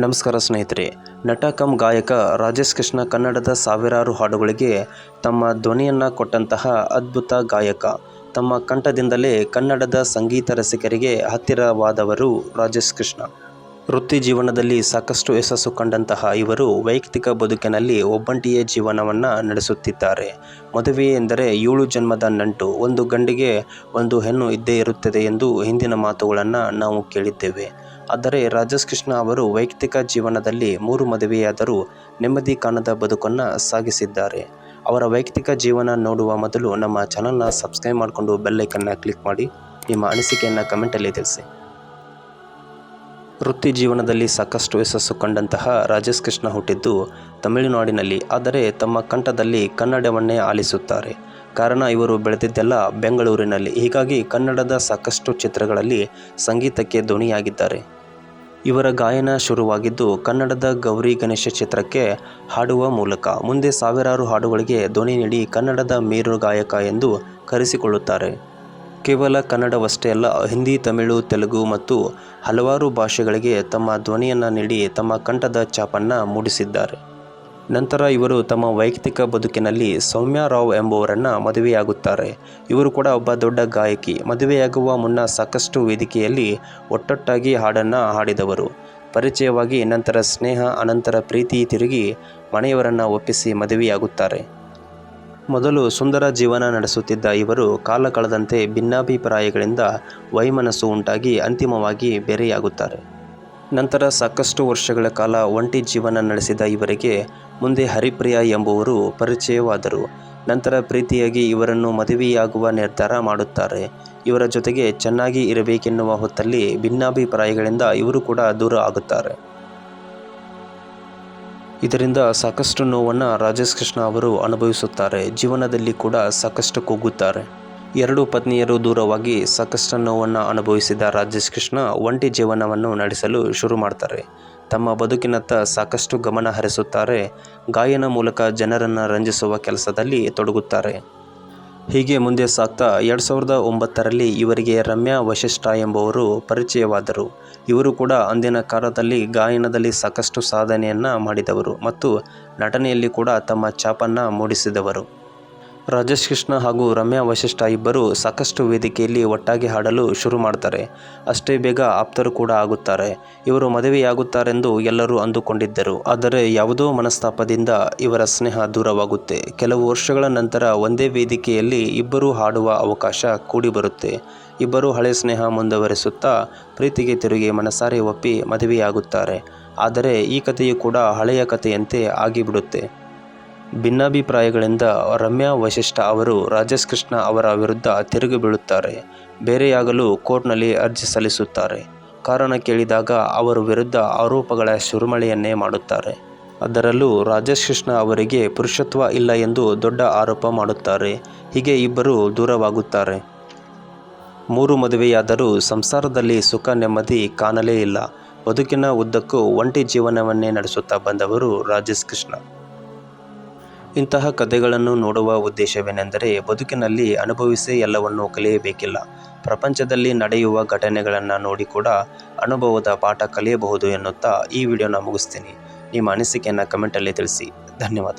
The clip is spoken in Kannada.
ನಮಸ್ಕಾರ ಸ್ನೇಹಿತರೆ. ನಟ ಕಮ್ ಗಾಯಕ ರಾಜೇಶ್ ಕೃಷ್ಣ ಕನ್ನಡದ ಸಾವಿರಾರು ಹಾಡುಗಳಿಗೆ ತಮ್ಮ ಧ್ವನಿಯನ್ನು ಕೊಟ್ಟಂತಹ ಅದ್ಭುತ ಗಾಯಕ. ತಮ್ಮ ಕಂಠದಿಂದಲೇ ಕನ್ನಡದ ಸಂಗೀತ ರಸಿಕರಿಗೆ ಹತ್ತಿರವಾದವರು ರಾಜೇಶ್ ಕೃಷ್ಣ. ವೃತ್ತಿ ಜೀವನದಲ್ಲಿ ಸಾಕಷ್ಟು ಯಶಸ್ಸು ಕಂಡಂತಹ ಇವರು ವೈಯಕ್ತಿಕ ಬದುಕಿನಲ್ಲಿ ಒಬ್ಬಂಟಿಯೇ ಜೀವನವನ್ನು ನಡೆಸುತ್ತಿದ್ದಾರೆ. ಮದುವೆ ಎಂದರೆ 7 ಜನ್ಮದ ನಂಟು, ಒಂದು ಗಂಡಿಗೆ ಒಂದು ಹೆಣ್ಣು ಇದ್ದೇ ಇರುತ್ತದೆ ಎಂದು ಹಿಂದಿನ ಮಾತುಗಳನ್ನು ನಾವು ಕೇಳಿದ್ದೇವೆ. ಆದರೆ ರಾಜೇಶ್ ಕೃಷ್ಣ ಅವರು ವೈಯಕ್ತಿಕ ಜೀವನದಲ್ಲಿ 3 ಮದುವೆಯಾದರೂ ನೆಮ್ಮದಿ ಕಾಣದ ಬದುಕನ್ನು ಸಾಗಿಸಿದ್ದಾರೆ. ಅವರ ವೈಯಕ್ತಿಕ ಜೀವನ ನೋಡುವ ಮೊದಲು ನಮ್ಮ ಚಾನಲ್ನ ಸಬ್ಸ್ಕ್ರೈಬ್ ಮಾಡಿಕೊಂಡು ಬೆಲ್ ಐಕನ್ನ ಕ್ಲಿಕ್ ಮಾಡಿ ನಿಮ್ಮ ಅನಿಸಿಕೆಯನ್ನು ಕಮೆಂಟಲ್ಲಿ ತಿಳಿಸಿ. ವೃತ್ತಿ ಜೀವನದಲ್ಲಿ ಸಾಕಷ್ಟು ಯಶಸ್ಸು ಕಂಡಂತಹ ರಾಜೇಶ್ ಕೃಷ್ಣ ಹುಟ್ಟಿದ್ದು ತಮಿಳುನಾಡಿನಲ್ಲಿ. ಆದರೆ ತಮ್ಮ ಕಂಠದಲ್ಲಿ ಕನ್ನಡವನ್ನೇ ಆಲಿಸುತ್ತಾರೆ. ಕಾರಣ ಇವರು ಬೆಳೆದಿದ್ದೆಲ್ಲ ಬೆಂಗಳೂರಿನಲ್ಲಿ. ಹೀಗಾಗಿ ಕನ್ನಡದ ಸಾಕಷ್ಟು ಚಿತ್ರಗಳಲ್ಲಿ ಸಂಗೀತಕ್ಕೆ ಧ್ವನಿಯಾಗಿದ್ದಾರೆ. ಇವರ ಗಾಯನ ಶುರುವಾಗಿದ್ದು ಕನ್ನಡದ ಗೌರಿ ಗಣೇಶ ಚಿತ್ರಕ್ಕೆ ಹಾಡುವ ಮೂಲಕ. ಮುಂದೆ ಸಾವಿರಾರು ಹಾಡುಗಳಿಗೆ ಧ್ವನಿ ನೀಡಿ ಕನ್ನಡದ ಮೇರು ಗಾಯಕ ಎಂದು ಕರೆಸಿಕೊಳ್ಳುತ್ತಾರೆ. ಕೇವಲ ಕನ್ನಡವಷ್ಟೇ ಅಲ್ಲ, ಹಿಂದಿ, ತಮಿಳು, ತೆಲುಗು ಮತ್ತು ಹಲವಾರು ಭಾಷೆಗಳಿಗೆ ತಮ್ಮ ಧ್ವನಿಯನ್ನು ನೀಡಿ ತಮ್ಮ ಕಂಠದ ಛಾಪನ್ನು ಮೂಡಿಸಿದ್ದಾರೆ. ನಂತರ ಇವರು ತಮ್ಮ ವೈಯಕ್ತಿಕ ಬದುಕಿನಲ್ಲಿ ಸೌಮ್ಯ ರಾವ್ ಎಂಬುವರನ್ನು ಮದುವೆಯಾಗುತ್ತಾರೆ. ಇವರು ಕೂಡ ಒಬ್ಬ ದೊಡ್ಡ ಗಾಯಕಿ. ಮದುವೆಯಾಗುವ ಮುನ್ನ ಸಾಕಷ್ಟು ವೇದಿಕೆಯಲ್ಲಿ ಒಟ್ಟೊಟ್ಟಾಗಿ ಹಾಡನ್ನು ಹಾಡಿದವರು. ಪರಿಚಯವಾಗಿ ನಂತರ ಸ್ನೇಹ, ಅನಂತರ ಪ್ರೀತಿ, ತಿರುಗಿ ಮನೆಯವರನ್ನು ಒಪ್ಪಿಸಿ ಮದುವೆಯಾಗುತ್ತಾರೆ. ಮೊದಲು ಸುಂದರ ಜೀವನ ನಡೆಸುತ್ತಿದ್ದ ಇವರು ಕಾಲ ಕಳೆದಂತೆ ಭಿನ್ನಾಭಿಪ್ರಾಯಗಳಿಂದ ವೈಮನಸ್ಸು ಉಂಟಾಗಿ ಅಂತಿಮವಾಗಿ ಬೇರೆಯಾಗುತ್ತಾರೆ. ನಂತರ ಸಾಕಷ್ಟು ವರ್ಷಗಳ ಕಾಲ ಒಂಟಿ ಜೀವನ ನಡೆಸಿದ ಇವರಿಗೆ ಮುಂದೆ ಹರಿಪ್ರಿಯಾ ಎಂಬುವರು ಪರಿಚಯವಾದರು. ನಂತರ ಪ್ರೀತಿಯಾಗಿ ಇವರನ್ನು ಮದುವೆಯಾಗುವ ನಿರ್ಧಾರ ಮಾಡುತ್ತಾರೆ. ಇವರ ಜೊತೆಗೆ ಚೆನ್ನಾಗಿ ಇರಬೇಕೆನ್ನುವ ಹೊತ್ತಲ್ಲಿ ಭಿನ್ನಾಭಿಪ್ರಾಯಗಳಿಂದ ಇವರು ಕೂಡ ದೂರ ಆಗುತ್ತಾರೆ. ಇದರಿಂದ ಸಾಕಷ್ಟು ನೋವನ್ನು ರಾಜೇಶ್ ಕೃಷ್ಣ ಅವರು ಅನುಭವಿಸುತ್ತಾರೆ. ಜೀವನದಲ್ಲಿ ಕೂಡ ಸಾಕಷ್ಟು ಕುಗ್ಗುತ್ತಾರೆ. 2 ಪತ್ನಿಯರು ದೂರವಾಗಿ ಸಾಕಷ್ಟು ನೋವನ್ನು ಅನುಭವಿಸಿದ ರಾಜೇಶ್ ಕೃಷ್ಣ ಒಂಟಿ ಜೀವನವನ್ನು ನಡೆಸಲು ಶುರು ಮಾಡ್ತಾರೆ. ತಮ್ಮ ಬದುಕಿನತ್ತ ಸಾಕಷ್ಟು ಗಮನ ಹರಿಸುತ್ತಾರೆ. ಗಾಯನ ಮೂಲಕ ಜನರನ್ನು ರಂಜಿಸುವ ಕೆಲಸದಲ್ಲಿ ತೊಡಗುತ್ತಾರೆ. ಹೀಗೆ ಮುಂದೆ ಸಾಗ್ತಾ 2009ರಲ್ಲಿ ಇವರಿಗೆ ರಮ್ಯಾ ವಶಿಷ್ಠ ಎಂಬುವರು ಪರಿಚಯವಾದರು. ಇವರು ಕೂಡ ಅಂದಿನ ಕಾಲದಲ್ಲಿ ಗಾಯನದಲ್ಲಿ ಸಾಕಷ್ಟು ಸಾಧನೆಯನ್ನು ಮಾಡಿದವರು ಮತ್ತು ನಟನೆಯಲ್ಲಿ ಕೂಡ ತಮ್ಮ ಛಾಪನ್ನು ಮೂಡಿಸಿದವರು. ರಾಜೇಶ್ ಕೃಷ್ಣ ಹಾಗೂ ರಮ್ಯಾ ವಶಿಷ್ಠ ಇಬ್ಬರು ಸಾಕಷ್ಟು ವೇದಿಕೆಯಲ್ಲಿ ಒಟ್ಟಾಗಿ ಹಾಡಲು ಶುರು ಮಾಡ್ತಾರೆ. ಅಷ್ಟೇ ಬೇಗ ಆಪ್ತರು ಕೂಡ ಆಗುತ್ತಾರೆ. ಇವರು ಮದುವೆಯಾಗುತ್ತಾರೆಂದು ಎಲ್ಲರೂ ಅಂದುಕೊಂಡಿದ್ದರು. ಆದರೆ ಯಾವುದೋ ಮನಸ್ತಾಪದಿಂದ ಇವರ ಸ್ನೇಹ ದೂರವಾಗುತ್ತೆ. ಕೆಲವು ವರ್ಷಗಳ ನಂತರ ಒಂದೇ ವೇದಿಕೆಯಲ್ಲಿ ಇಬ್ಬರು ಹಾಡುವ ಅವಕಾಶ ಕೂಡಿ ಬರುತ್ತೆ. ಇಬ್ಬರು ಹಳೆ ಸ್ನೇಹ ಮುಂದುವರಿಸುತ್ತಾ ಪ್ರೀತಿಗೆ ತಿರುಗಿ ಮನಸಾರೆ ಒಪ್ಪಿ ಮದುವೆಯಾಗುತ್ತಾರೆ. ಆದರೆ ಈ ಕಥೆಯು ಕೂಡ ಹಳೆಯ ಕಥೆಯಂತೆ ಆಗಿಬಿಡುತ್ತೆ. ಭಿನ್ನಾಭಿಪ್ರಾಯಗಳಿಂದ ರಮ್ಯಾ ವಶಿಷ್ಠ ಅವರು ರಾಜೇಶ್ ಕೃಷ್ಣ ಅವರ ವಿರುದ್ಧ ತಿರುಗಿ ಬೀಳುತ್ತಾರೆ. ಬೇರೆಯಾಗಲು ಕೋರ್ಟ್ನಲ್ಲಿ ಅರ್ಜಿ ಸಲ್ಲಿಸುತ್ತಾರೆ. ಕಾರಣ ಕೇಳಿದಾಗ ಅವರ ವಿರುದ್ಧ ಆರೋಪಗಳ ಸುರಿಮಳೆಯನ್ನೇ ಮಾಡುತ್ತಾರೆ. ಅದರಲ್ಲೂ ರಾಜೇಶ್ ಕೃಷ್ಣ ಅವರಿಗೆ ಪುರುಷತ್ವ ಇಲ್ಲ ಎಂದು ದೊಡ್ಡ ಆರೋಪ ಮಾಡುತ್ತಾರೆ. ಹೀಗೆ ಇಬ್ಬರು ದೂರವಾಗುತ್ತಾರೆ. 3 ಮದುವೆಯಾದರೂ ಸಂಸಾರದಲ್ಲಿ ಸುಖ ನೆಮ್ಮದಿ ಕಾಣಲೇ ಇಲ್ಲ. ಬದುಕಿನ ಉದ್ದಕ್ಕೂ ಒಂಟಿ ಜೀವನವನ್ನೇ ನಡೆಸುತ್ತಾ ಬಂದವರು ರಾಜೇಶ್ ಕೃಷ್ಣ. ಇಂತಹ ಕಥೆಗಳನ್ನು ನೋಡುವ ಉದ್ದೇಶವೇನೆಂದರೆ ಬದುಕಿನಲ್ಲಿ ಅನುಭವಿಸಿ ಎಲ್ಲವನ್ನೂ ಕಲಿಯಬೇಕಿಲ್ಲ. ಪ್ರಪಂಚದಲ್ಲಿ ನಡೆಯುವ ಘಟನೆಗಳನ್ನು ನೋಡಿ ಕೂಡ ಅನುಭವದ ಪಾಠ ಕಲಿಯಬಹುದು ಎನ್ನುತ್ತಾ ಈ ವಿಡಿಯೋನ ಮುಗಿಸ್ತೀನಿ. ನಿಮ್ಮ ಅನಿಸಿಕೆಯನ್ನು ಕಮೆಂಟಲ್ಲಿ ತಿಳಿಸಿ. ಧನ್ಯವಾದ.